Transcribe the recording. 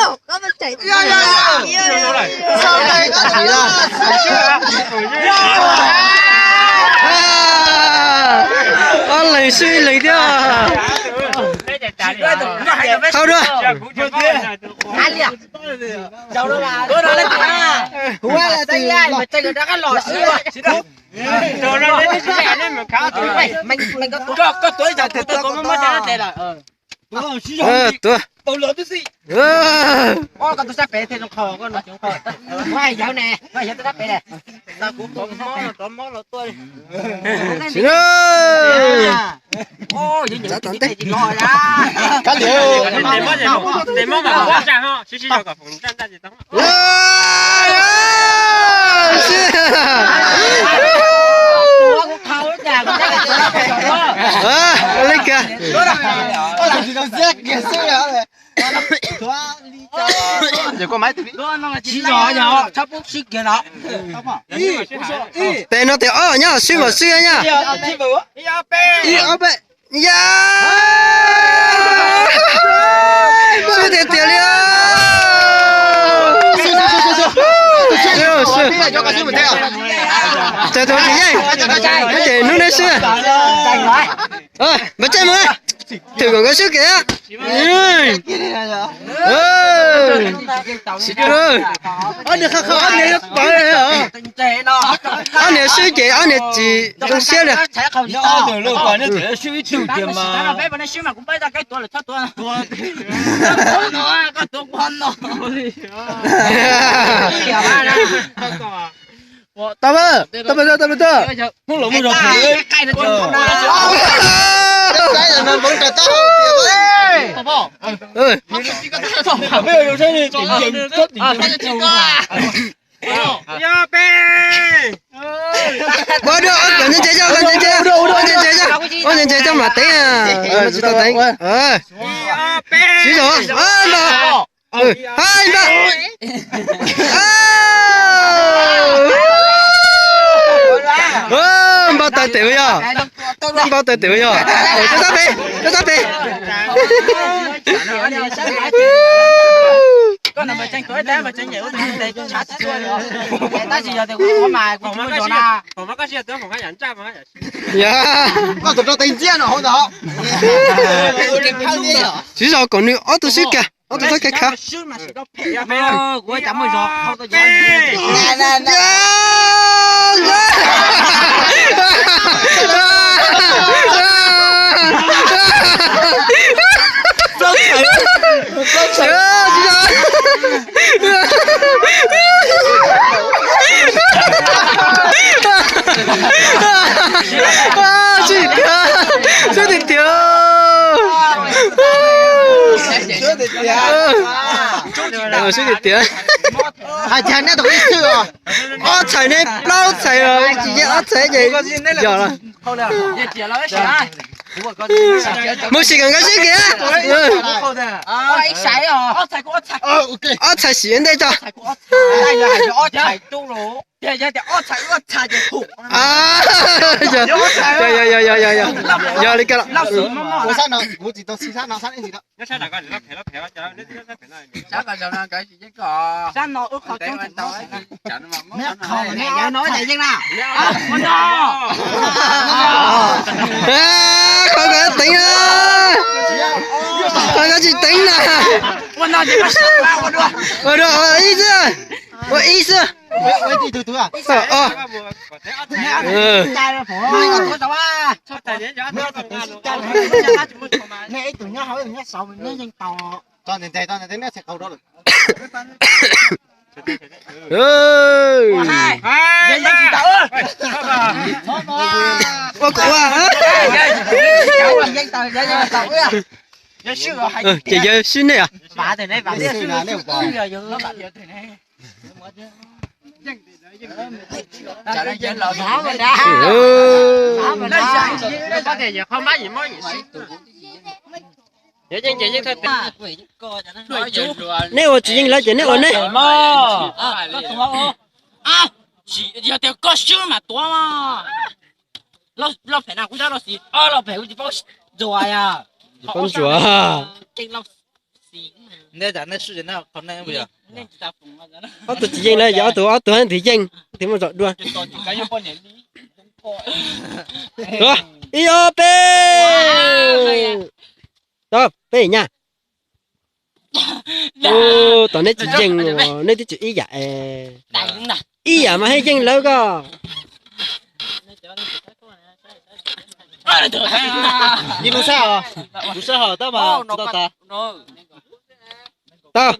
Alo, có bên chạy. Sao đây có chỉ con lấy suy lấy đi à không được Ăn đi. Đâu đó là. Có đó là. Qua là tay ai mà chơi được cái lò xí. Rồi nó lấy cái này lên mà khá tuổi. Mình có tuổi giờ thì tôi có mất ra đây là. tôi Tôi lớn cái gì? Con tôi sắp bể thì nó khờ con mà chúng khờ. Ngoài dạo nè, ngoài dạo tôi sắp bể nè. Tao cũng tóm mó là tôi. xin ơi Ô, những cái gì rồi đó. Cá liều. để mà bỏ ra ha, chỉ cho cả phòng trang gì đó. lấy kìa Giờ có máy từ Chỉ nhỏ, sắp bút xích kìa nó. tên nó tiểu nhá suy vào suy nhá y ở bên ya suy thì tiểu liêu cho cá sư mình theo chờ tôi chị nhá cái gì nó đấy suy mà chơi mới thử còn có sức kìa anh này không anh này phải hả anh này suy chị anh này chỉ trong xe này Từ lúc còn nó chỉ suy chủ điểm mà. Bé bên này suy mà cũng bây giờ cái tuổi là thất tuổi. Có tuổi con nó. tao bây giờ Không lỗ một rồi. Cái nó chưa. cái là mình vẫn tao Bây giờ thế thì chỉ điểm cấp điểm. Ya pe. bỏ được con nhân chơi cho con nhân chơi cho mà tính à chỉ tao tính Ya pe. chỉ rồi mà hai ba bao tay tiểu nhá bao tay tiểu nhá cho ta về Con nào mà tranh tuổi té mà tranh nhiều thì chả chết rồi. Ta chỉ giờ thì có mà cũng không có na. Phòng mắt cái xe tướng phòng cái nhận trang phòng cái. ya nó tụi nó tiền tiền rồi không đó chỉ rồi còn nữa ở tôi xích kìa ở tôi cái khác Của chậm rồi rồi, không tôi giỏi. suy thì tiền hai chàng này tụi đi sư à ở chạy này lâu chạy rồi chỉ ở chạy gì giờ là Không được, giờ chỉ là cái một時間嗰啲嘅，ít sải à, sải của sải. ok 我一齊選呢就Đây là ở sải tu lỗ. Giờ ở sải thì thủ.啊，有你㗎啦，我山呢我只到西山拿山一起的一出大家嚟啦，平啦平啦，就呢啲一平啦。Sáng là giờ là cái gì chứ có. Sáng nó ước khẩu trong thành đó. Mẹ không nghe giờ nói vậy chứ nào. Con đó. không có tính à, không có gì tính à, Con đó chỉ có sáng là con đó. rồi ý chưa, ý chưa,喂đi từ từ à Trai là phổ. Mai còn có tao à. Nè tụi nó hỏi tụi nó sợ mình nó nhân tò. toàn tiền nó sẽ cầu đó được Hai. Vậy nó chỉ tao ơi. ô cụ à, Dân tao ơi. Giờ sư rồi hay. chị giờ xin này à, Bà thì này bà đi sư là nếu bỏ giờ giờ bà giờ thì này. Chả đang dân lò gió mình ra. Gió mình ra. Có thể giờ không bán gì mới gì. Giờ dân chị dân thật. nếu mà chị nhìn lại chị nếu mà này, À, chỉ giờ thì có sư mà to mà. Lo phải nào cũng cho nó xí. Lo phải cũng chỉ bao rồi à. con chùa, Kinh lo Nè giờ nè suy nào còn nè bây giờ. ở tụi chị dân này ở tụi anh thì dân thì mà dọn đua rồi iyo pe đó pe nha ô tụi này chị dân này thì chị ý dạ ý dạ mà hay dân lớn cơ đi lúc sao à lúc sao hả tao mà tao ta tao